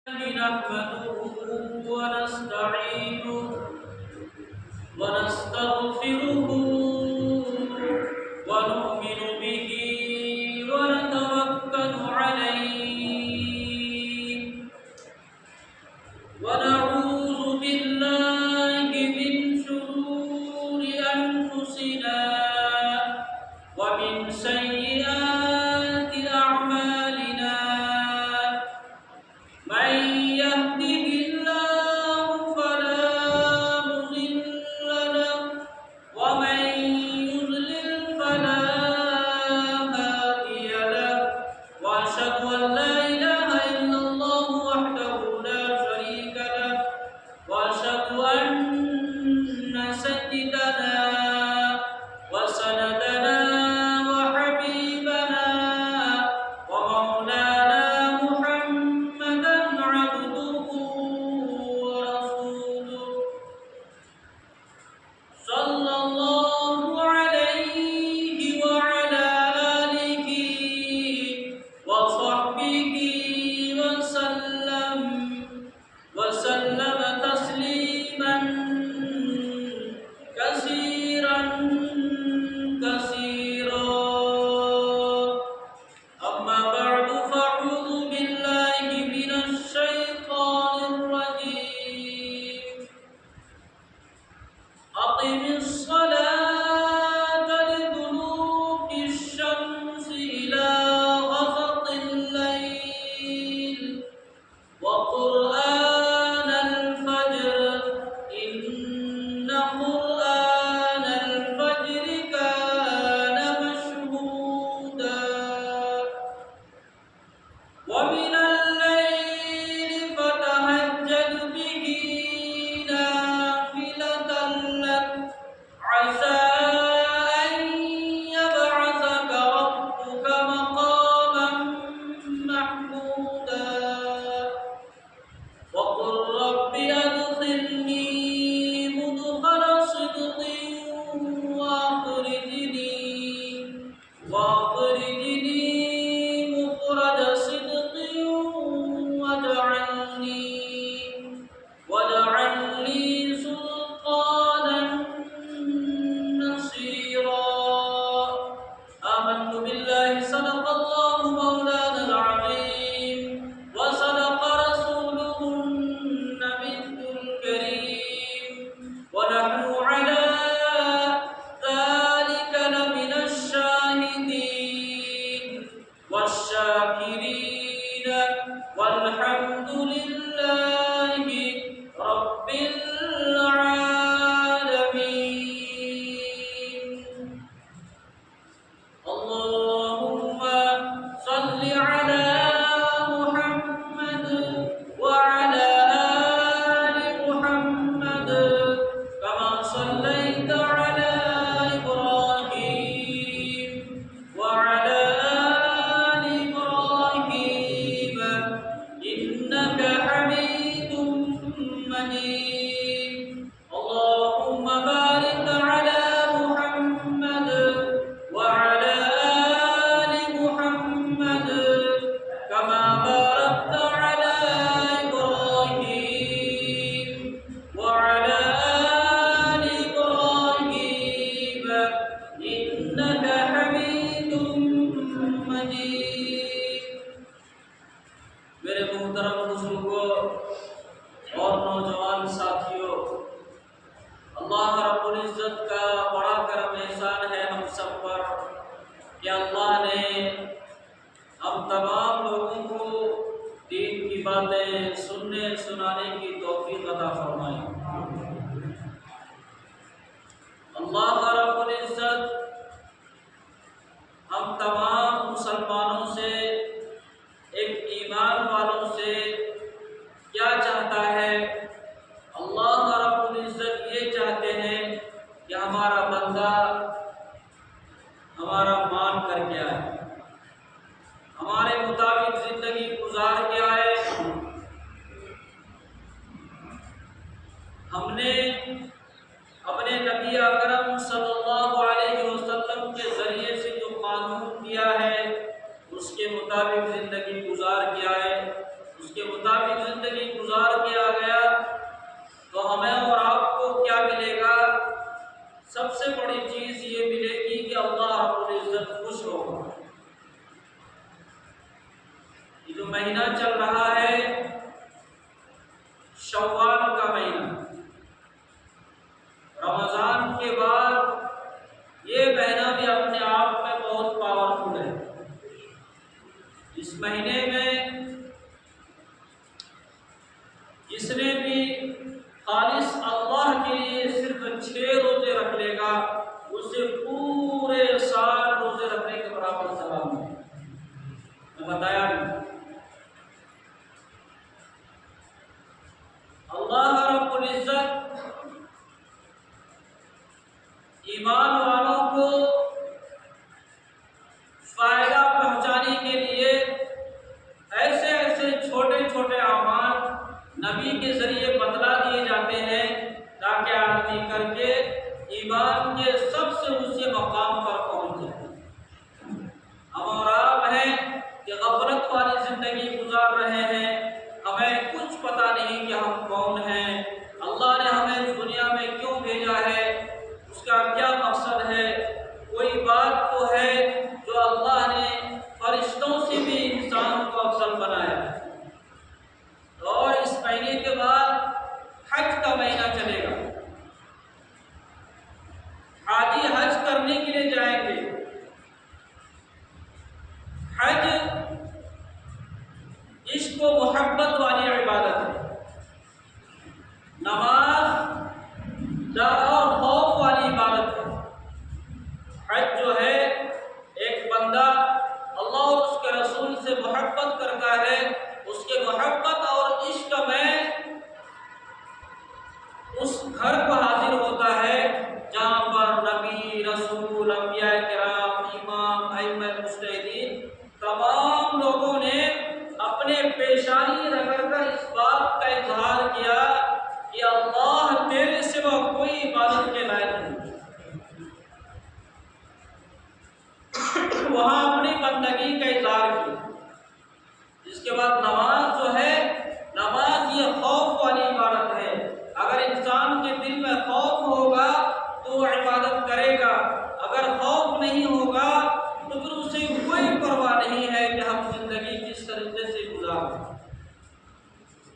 نحمده ونستعينه ونستغفره ونؤمن به ونتوكل عليه ونعوذ بالله من شرور أنفسنا ومن سيئات أعمالنا من يهده الله فلا مضل له ومن يضلل فلا هادي له وأشهد أن لا إله إلا الله وحده لا شريك له وأشهد أن سيدنا وسندنا وحبيبنا ومولانا محمدا عبده ورسوله صلى الله عليه وعلى آله وصحبه وسلم تسليما كثيرا كثيرا. أما بعد فأعوذ بالله من الشيطان الرجيم. أقم الصلاة لدلوك الشمس إلى غسق الليل وقرآن الفجر إن قرآن الفجر كان مشهودا ومن الليل فتهجد به نافلة لك عسى أن يبعثك ربك مقاما محمودا وقل رب أدخلني مدخل صدق وأخرجني مخرج صدق واجعل لي سلطانا نصيرا. آمنت بالله صدق الله مولانا العظيم وصدق رسوله النبي الكريم ونحن على ذلك لمن الشاهدين والشاكرين والحمد لله رب العالمين. اللهم صل على محمد وعلى آل محمد كما صليت على إبراهيم وعلى آل إبراهيم إنك حميد مجيد. اللهم بارك على محمد وعلى آل محمد كما باركت على إبراهيم وعلى آل إبراهيم إنك حميد مجيد. میرے محترم بزرگوں اور نوجوان ساتھیوں، اللہ رب العزت کا بڑا کرم احسان ہے ہم سب پر کہ اللہ نے ہم تمام لوگوں کو دین کی باتیں سننے سنانے کی توفیق عطا فرمائی. اللہ رب العزت ہم تمام مسلمانوں سے، ایک ایمان والوں سے کیا چاہتا ہے؟ اللہ رب العزت یہ چاہتے ہیں کہ ہمارا بندہ ہمارا مان کر کے آئے، ہمارے مطابق زندگی گزار کے آئے. ہم نے اپنے نبی اکرم صلی اللہ سے بڑی چیز یہ ملے گی کہ اللہ رب العزت خوش ہوگا۔ یہ جو مہینہ چل رہا ہے شوال کا مہینہ، رمضان کے بعد یہ مہینہ بھی اپنے آپ میں بہت پاورفل ہے۔ اس مہینے میں جس نے بھی خالص اللہ کے لیے صرف 6 روزے رکھ لے گا اسے پورے سال روزے رکھنے کے برابر ثواب ہے۔ میں بتایا نہیں، اللہ رب العزت ایمان والوں کو فائدہ پہنچانے کے لیے ایسے ایسے چھوٹے چھوٹے اعمال نبی کے ذریعے بتلا دیے جاتے ہیں تاکہ آدمی کر کے ایمان کے سب سے اونچے مقام پر پہنچ جائے۔ ہم اور آپ ہیں کہ غفلت والی زندگی گزار رہے ہیں، ہمیں کچھ پتہ نہیں کہ ہم کون ہیں، اللہ نے ہمیں اس دنیا میں کیوں بھیجا ہے، اس کا کیا مقصد ہے۔ کوئی بات تو ہے جو اللہ نے فرشتوں سے بھی انسان کو افضل بنایا۔ اور اس مہینے کے بعد حج کا مہینہ چلے گا، حاجی حج کرنے کے لیے جائیں گے۔ حج عشق و محبت والی عبادت ہے، نماز ڈر اور خوف والی عبادت ہے۔ حج جو ہے ایک بندہ اللہ اور اس کے رسول سے محبت کرتا ہے، اس کے محبت اور عشق میں اس گھر کو حاضر ہوتا ہے جہاں پر نبی، رسول، انبیاء کرام، امام، ائمہ مجتہدین تمام لوگوں نے اپنے پیشانی رگڑ کر اس بات کا اظہار کیا کہ اللہ تیرے سوا کوئی عبادت کے لائق نہیں۔ وہاں اپنی بندگی کا اظہار کیا۔ اس کے بعد نماز جو ہے، نماز یہ خوف والی عبادت ہے۔ اگر انسان کے دل میں خوف ہوگا تو وہ عبادت کرے گا، اگر خوف نہیں ہوگا تو پھر اسے کوئی پرواہ نہیں ہے کہ ہم زندگی کس طریقے سے گزاریں۔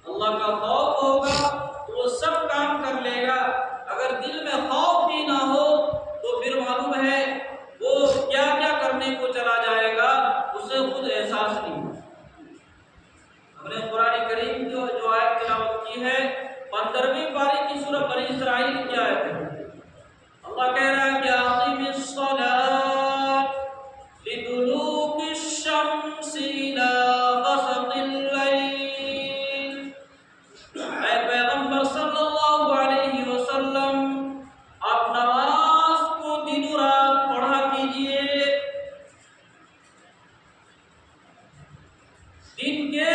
اللہ کا خوف ہوگا تو وہ سب کام کر لے گا، اگر دل میں خوف بھی نہ ہو تو پھر معلوم ہے وہ کیا کیا کرنے کو چلا جائے گا، اسے خود احساس نہیں ہوگا۔ ہم نے قرآن کریم کی جو آیت تلاوت کی ہے 15ویں پاری کی سورہ بنی اسرائیل کی آیت ہے۔ اللہ کہہ رہا ہے کہ اقیم الصلاۃ لدلوک الشمس الی غسق اللیل۔ اے پیغمبر صلی اللہ علیہ وسلم، آپ نماز کو دن و رات پڑھا کیجئے، دن کے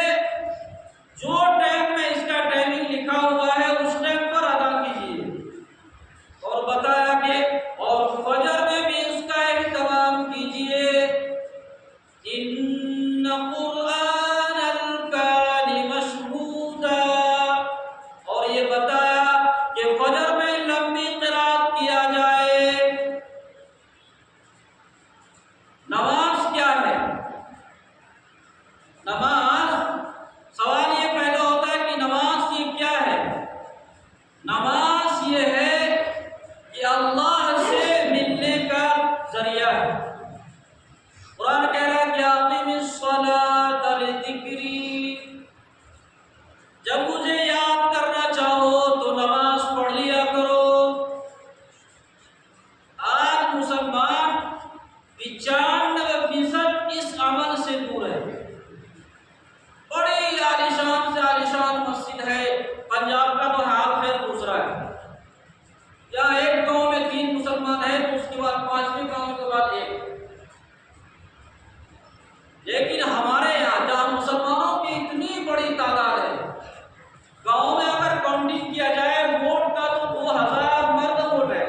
جو ٹائم میں اس کا ٹائمنگ لکھا ہوا ہے اس ٹائم پر ادا کیجیے، اور بتایا کہ اور فجر میں بھی اس کا اہتمام کیجیے۔ ان قرآن الکان مشہودا، اور یہ بتایا کہ فجر میں لمبی قرات کیا جائے۔ نماز کیا ہے؟ نماز، سوال یہ پیدا ہوتا ہے کہ نماز یہ کیا ہے؟ نماز یہ ہے کہ اللہ سے ملنے کا ذریعہ ہے۔ قرآن کہہ رہا ہے کہ اقیم الصلاۃ لذکری، جب مجھے یاد کرنا چاہو تو نماز پڑھ لیا کرو۔ آج مسلمان 95% اس عمل سے دور ہے۔ بڑی عالیشان سے عالیشان مسجد ہے، پنجاب کا تو حال خیر دوسرا ہے، جہاں ایک گاؤں میں 3 مسلمان ہیں تو اس کے بعد 5ویں گاؤں کے بعد 1۔ لیکن ہمارے یہاں جہاں مسلمانوں کی اتنی بڑی تعداد ہے، گاؤں میں اگر کاؤنٹنگ کیا جائے ووٹ کا تو 2000 مرد ووٹ ہے،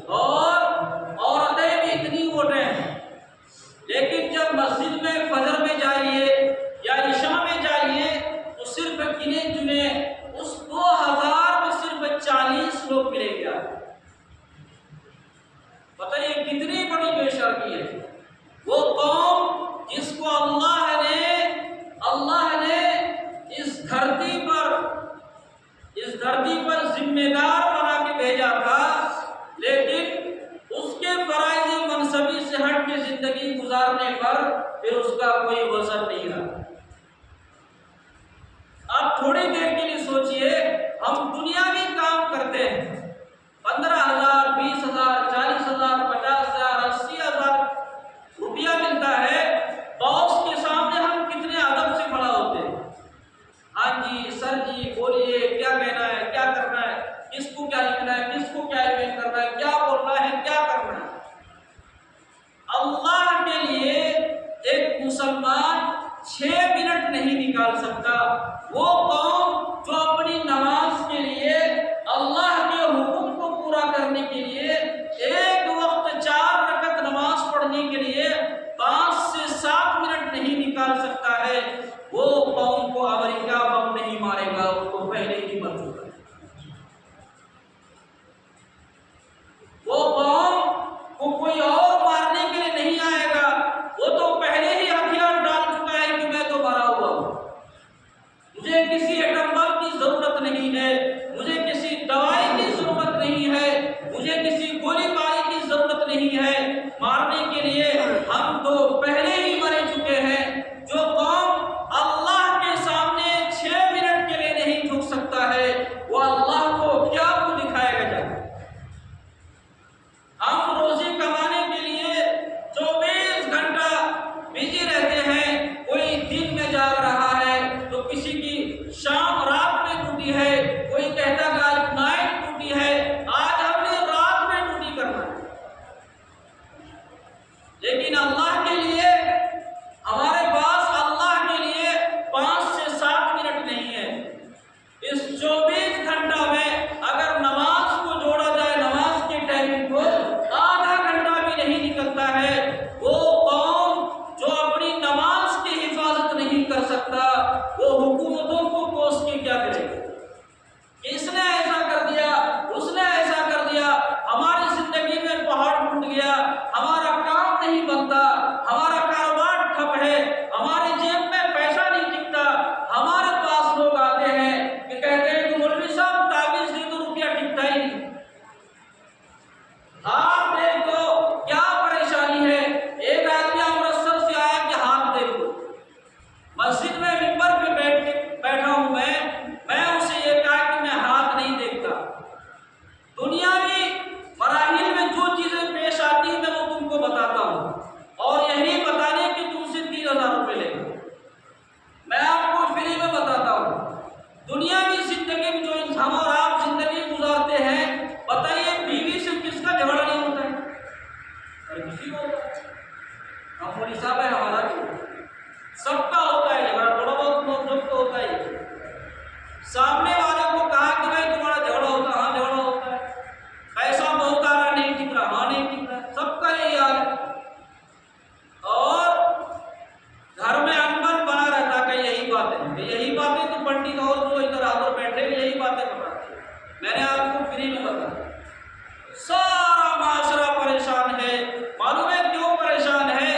اور عورتیں بھی اتنی ووٹ ہیں، لیکن جب مسجد میں فجر میں جائیے یا عشاء میں جائیے تو صرف گنے چنے اس 2000 میں صرف 40 لوگ ملیں گے۔ تھوڑی دیر کے لیے سوچئے، ہم دنیاوی کام کرتے ہیں، 15,000 20,000 40,000 50,000 80,000 روپیہ ملتا ہے، باس کے سامنے ہم کتنے ادب سے کھڑا ہوتے ہیں، ہاں جی سر جی بولیے کیا کہنا ہے، کیا کرنا ہے، کس کو کیا لکھنا ہے، کس کو کیا ایمیل کرنا ہے، کیا بولنا ہے، کیا کرنا ہے۔ اللہ کے لیے ایک مسلمان 6 منٹ نہیں نکال سکتا۔ وہ قوم جو اپنی نماز کے لیے، اللہ کے حکم کو پورا کرنے کے لیے، ایک وقت 4 رکعت نماز پڑھنے کے لیے 5 سے 7 منٹ نہیں نکال سکتا ہے، وہ قوم کو امریکہ بم نہیں مارے گا، اس کو پہلے ہی مر چکا ہے۔ وہ قوم کو کوئی اور مارنے کے لیے نہیں آئے گا، وہ تو پہلے ہی ہتھیار ڈال چکا ہے کہ میں تو مرا ہوا ہوں، مجھے کسی ایٹم بم کی ضرورت نہیں ہے، مجھے کسی دوائی کی ضرورت نہیں ہے، مجھے کسی گولی باری کی ضرورت نہیں ہے، مارنے کے لیے ہم تو پہلے ہی مرے چکے ہیں۔ جو قوم اللہ کے سامنے 6 منٹ کے لیے نہیں جھک سکتا ہے، وہ اللہ کو کیا کو دکھائے گا جا۔ ہم روزی کمانے کے لیے 24 گھنٹہ بزی رہتے ہیں، کوئی دن میں جاگ رہا ہے تو کسی کی شام رات میں ڈیوٹی ہے، کوئی کہتا کہ آج نائٹ ڈیوٹی ہے، آج ہم نے رات میں ڈیوٹی کرنا ہے۔ لیکن اللہ کے لیے ہمارے پاس اللہ کے لیے 5 سے 7 منٹ نہیں ہے۔ اس 24 گھنٹہ میں اگر نماز کو جوڑا جائے، نماز کے ٹائمنگ کو، آدھا گھنٹہ بھی نہیں نکلتا ہے۔ وہ قوم جو اپنی نماز کی حفاظت نہیں کر سکتا، وہ حکومتوں کو کوس کے کیا کرے گا؟ اس نے ایسا کر دیا، اس نے ایسا کر دیا، ہماری زندگی میں پہاڑ ٹوٹ گیا، ہمارا کام نہیں بنتا، ہمارا کاروبار ٹھپ ہے، ہماری جیب میں پیسہ نہیں ٹکتا۔ ہمارے پاس لوگ آتے ہیں کہ کہتے ہیں کہ مولوی صاحب تعویذ دے دو، روپیہ ٹکتا ہی نہیں۔ ہاتھ دے دو، کیا پریشانی ہے؟ ایک آدمی امرتسر سے آیا کہ ہاتھ دے دو۔ مسجد میں ممبر پہ بیٹھا ہوں میں اسے یہ کہا کہ میں ہاتھ نہیں دیکھتا۔ دنیاوی مراحل میں جو چیزیں پیش آتی ہیں میں وہ تم کو بتاتا ہوں، اور یہی بتانے کہ تم سے 3,000 روپے لے گا، میں آپ کو فری میں بتاتا ہوں۔ دنیاوی زندگی میں جو ہم اور آپ زندگی گزارتے ہیں، بتائیے بیوی سے کس کا جھگڑا نہیں ہوتا ہے؟ اور کسی کو ہوتا ہے؟ ہم مولوی صاحب ہے، ہمارا بھی سب کا ہوتا ہے جھگڑا، تھوڑا بہت نوک جھوک تو ہوتا ہی ہے۔ سامنے والے کو کہا کہ بھائی تمہارا جھگڑا ہوتا ہے، ہاں جھگڑا ہوتا ہے، پیسہ بہت آ رہا نہیں ٹک رہا، ہاں نہیں ٹک رہا، سب کا یہی حال ہے۔ اور گھر میں انبن بنا رہتا کہ یہی باتیں تو پنڈت اور جو ادھر حاضر بیٹھے یہی باتیں بتاتے ہیں۔ میں نے آپ کو فری میں بتایا، سارا معاشرہ پریشان ہے۔ معلوم ہے کیوں پریشان ہے؟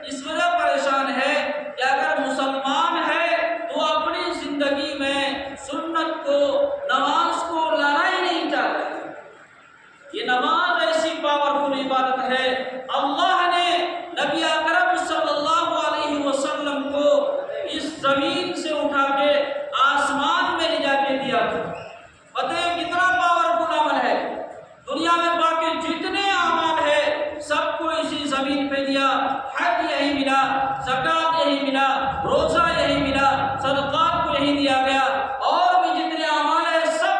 اس وجہ پریشان ہے کہ اگر مسلمان ہے تو اپنی زندگی میں سنت کو، نماز کو لانا ہی نہیں چاہتا۔ یہ نماز ایسی پاورفل عبادت ہے، اللہ نے نبی اکرم صلی اللہ علیہ وسلم کو اس زمین سے اٹھا کے آسمان میں لے جا کے دیا تھا۔ پتہ ہے کتنا پاورفل عمل ہے؟ دنیا میں باقی جتنے اعمال ہیں سب کو اسی زمین پہ دیا۔ حج یہی ملا، زکوٰۃ یہی ملا، روزہ یہی ملا، صدقات کو یہی دیا گیا، اور بھی جتنے اعمال ہیں سب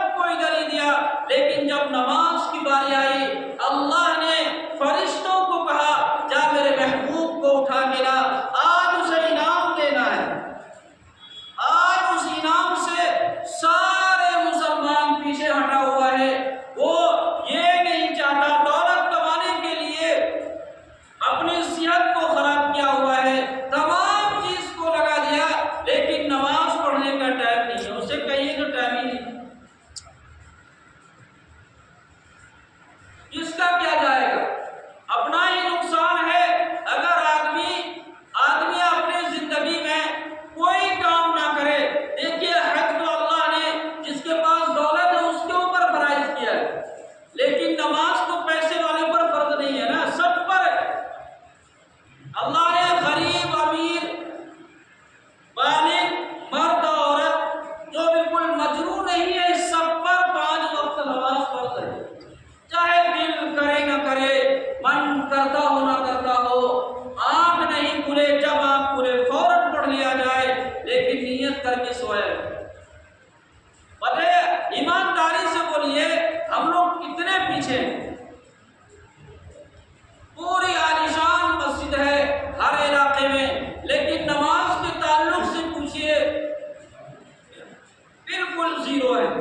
جو ہیں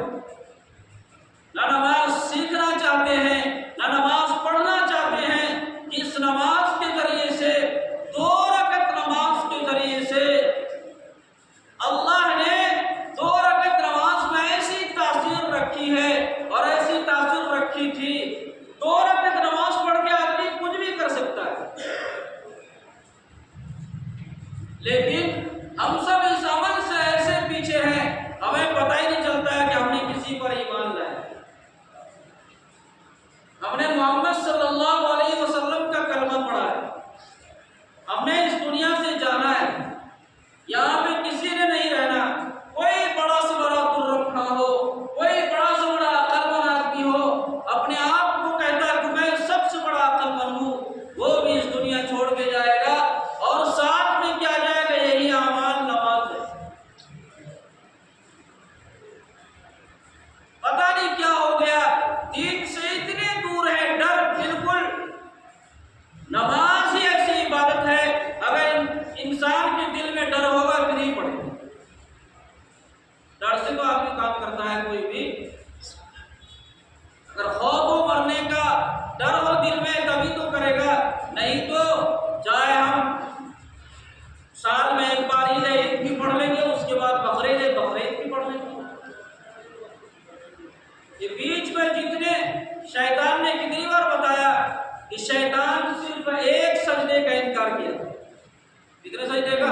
نہ نماز سیکھنا چاہتے ہیں نہ نماز پڑھنا چاہتے ہیں، جس نماز کے ذریعے سے 2 رکعت نماز کے ذریعے سے اللہ نے 2 رکعت نماز میں ایسی تاثیر رکھی ہے اور ایسی تاثیر رکھی تھی، 2 رکعت نماز پڑھ کے آدمی کچھ بھی کر سکتا ہے، لیکن ہم سب اس عمل سے ایسے پیچھے ہیں ہمیں پتہ ہی نہیں چلتا ہے کہ ہم نے کسی پر ایمان لایا۔ ہم نے محمد صلی اللہ علیہ وسلم کا کلمہ پڑھا ہے، ہم نے اس دنیا سے جانا ہے، یہاں پہ کسی نے نہیں رہنا، کوئی بڑا سے بڑا ترکھا ہو، کوئی بڑا سے بڑا عقل مند آدمی ہو، اپنے آپ کو کہتا ہے کہ میں سب سے بڑا عقل مند ہوں، وہ بھی اس دنیا چھوڑ کے جائے گا اور ساتھ میں کیا جائے گا، یہی اعمال نماز ہے۔ پتہ نہیں کیا ہو گیا، دین سے اتنے دور ہے، ڈر بالکل۔ نماز ہی ایسی عبادت ہے اگر انسان کے دل میں ڈر ہوگا پھر ہی پڑے گا۔ ڈر سے تو آدمی کام کرتا ہے، کوئی بھی اگر خوف ہو مرنے کا، ڈر ہو دل میں تبھی تو کرے گا، نہیں تو چاہے ہم سال میں ایک بار عید بھی پڑھ لیں گے، اس کے بعد بقرعید بھی پڑھ لیں گے۔ یہ بیچ میں جتنے شیطان نے کتنی بار بتایا کہ شیطان صرف ایک سجدے کا انکار کیا، کتنے سجدے کا؟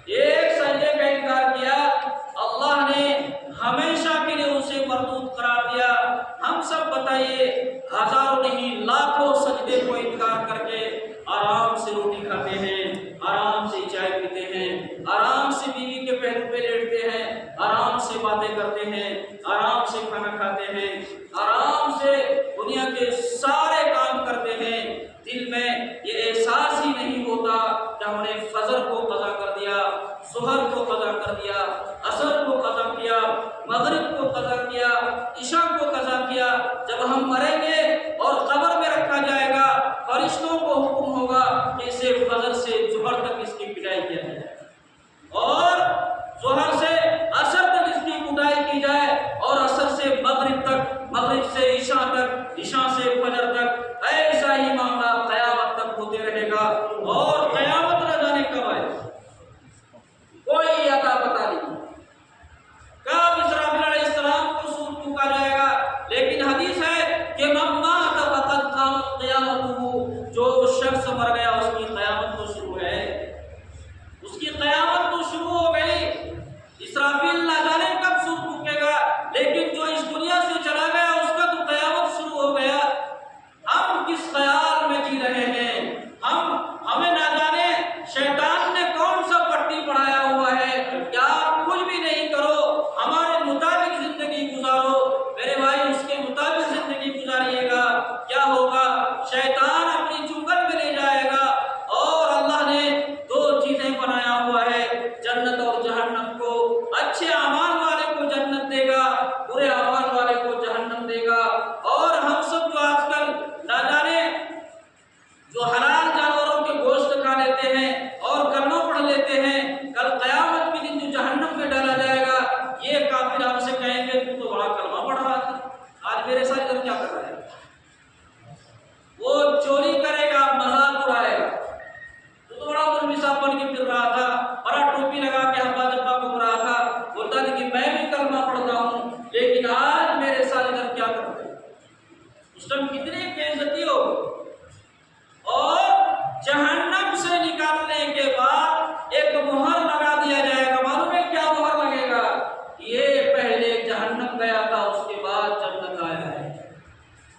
ایک سجدے کا انکار کیا، اللہ نے ہمیشہ کے لیے اسے مردود قرار دیا۔ ہم سب بتائیے، ہزاروں نہیں لاکھوں سجدے کو انکار کر کے آرام سے روٹی کھاتے ہیں، آرام سے چائے پیتے ہیں، آرام سے بیوی کے پہلو پہ لیٹتے ہیں، آرام سے باتیں کرتے ہیں، آرام سے کھانا کھاتے ہیں، آرام سے دنیا کے سارے کام کرتے ہیں، دل میں یہ احساس ہی نہیں ہوتا کہ ہم نے فجر کو قضا کر دیا، ظہر کو قضا کر دیا، عصر کو قضا کیا، مغرب کو قضا کیا، عشاء کو قضا کیا۔ جب ہم مریں گے اور قبر میں رکھا جائے گا، فرشتوں کو حکم ہوگا کہ اسے فجر سے ظہر تک اس کی پٹائی کیا جائے اور ظہر سے عصر تک اس کی کٹائی کی جائے اور عصر سے مغرب تک، مغرب سے عشاء تک، عشاء سے فجر تک، ایسا ہی معاملہ قیامت تک ہوتے رہے گا اور قیامت نہ جانے کب آئے، کوئی عطا پتہ نہیں کب اسرافیل علیہ السلام کو سور پھونکا جائے گا، لیکن حدیث ہے کہ من مات فقد قامت قیامتہ، جو شخص مر گیا اس کی قیامت تو شروع ہے، اس کی قیامت تو شروع ہو گئی۔ اسرافیل نہ جانے کب سور پھونکے گا، لیکن جو اس دنیا سے چلا گیا اس کا تو قیامت شروع ہو گیا۔ ہم کس خیال میں جی رہے ہیں، ہمیں نہ جانے شیطان نے کون سا پٹی پڑھایا ہوا ہے کہ آپ کچھ بھی نہیں کرو، ہمارے مطابق زندگی گزارو۔ میرے بھائی، اس کے مطابق زندگی گزاریے گا، کیا ہوگا؟ شیطان اپنی چنگل میں لے جائے گا اور اللہ نے 2 چیزیں بنایا ہوا ہے، جنت اور جہنم کو۔ اچھے اعمال والے کو جنت دے گا، برے اعمال والے کو جہنم دے گا۔ اور ہم سب جو آج کل نہ جانے جو حلال جانوروں کے گوشت کھا لیتے ہیں اور کلمہ پڑھ لیتے ہیں، کل قیامت کے دن جو جہنم میں ڈالا جائے گا، یہ کافر ہم سے کہیں گے تو بڑا کلمہ پڑھ رہا تھا، آج میرے ساتھ ادھر کیا کر رہا ہے؟ وہ چوری کرے گا، مذاق اڑائے گا، تو بڑا مولوی صاحب بن کے پھر رہا تھا، بڑا ٹوپی لگا کے ہبا جبا گھوم رہا تھا، بولتا تھا کہ میں بھی کلمہ پڑھتا ہوں، لیکن آج میرے ساتھ ادھر کیا کرتے ہیں؟ اس ٹائم کتنی بے عزتی ہو۔ اور جہنم سے نکالنے کے بعد ایک مہر لگا دیا جائے گا، معلوم ہے کیا مہر لگے گا؟ یہ پہلے جہنم گیا تھا، اس کے بعد جنت آیا ہے۔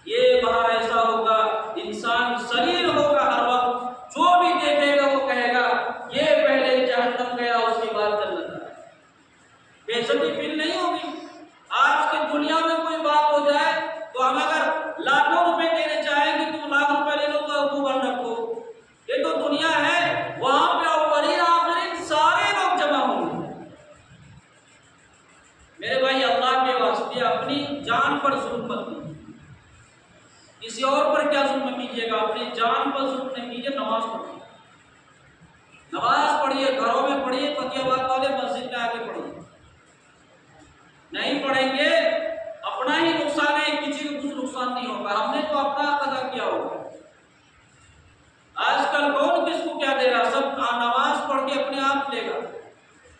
یہ باہر ایسا ہوگا، انسان سلیل ہوگا، ہر وقت جو بھی دیکھے گا وہ کہے گا یہ پہلے جہنم گیا اس کے بعد جنت آیا۔ بے عزتی فیل نہیں ہوگی۔ آج کی دنیا میں کوئی بات ہو جائے تو ہم اگر لاکھوں روپے دینے چاہیں گے تو لاکھ روپے لے لو تو ابو بن رکھو، یہ تو دنیا ہے، وہاں پہ اولین آخرین سارے لوگ جمع ہوں گے۔ میرے بھائی، اللہ کے واسطے اپنی جان پر ظلم مت کیجیے، کسی اور پر کیا ظلم کیجیے گا، اپنی جان پر ظلم نہیں کیجیے۔ نماز پڑھیے، نماز پڑھیے، گھروں میں پڑھیے، تقیہ بات والے مسجد میں آ کے پڑھیے، نہیں پڑھیں گے اپنا ہی نقصان ہے، کسی کو کچھ نقصان نہیں ہوگا، ہم نے تو اپنا قضا کیا ہوگا۔ آج کل کون کس کو کیا دے رہا، سب نماز پڑھ کے اپنے آپ لے گا،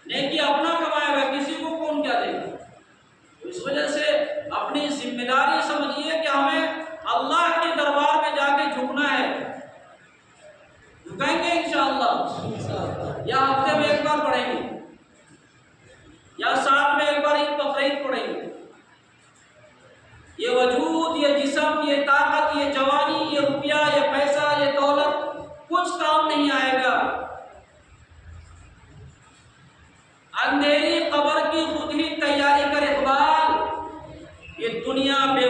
نیکی اپنا کمایا گا، کسی کو کون کیا دے گا۔ اس وجہ سے اپنی ذمہ داری سمجھیے کہ ہمیں اللہ کے دربار میں جا کے جھکنا ہے۔ جھکیں گے انشاءاللہ، یا ہفتے میں ایک بار پڑھیں گے یا سال میں ایک بار عید بقرعید پڑھیں گے۔ یہ وجود، یہ جسم، یہ طاقت، یہ جوانی، یہ روپیہ، یہ پیسہ، یہ دولت کچھ کام نہیں آئے گا۔ اندھیری قبر کی خود ہی تیاری کر اقبال، یہ دنیا بے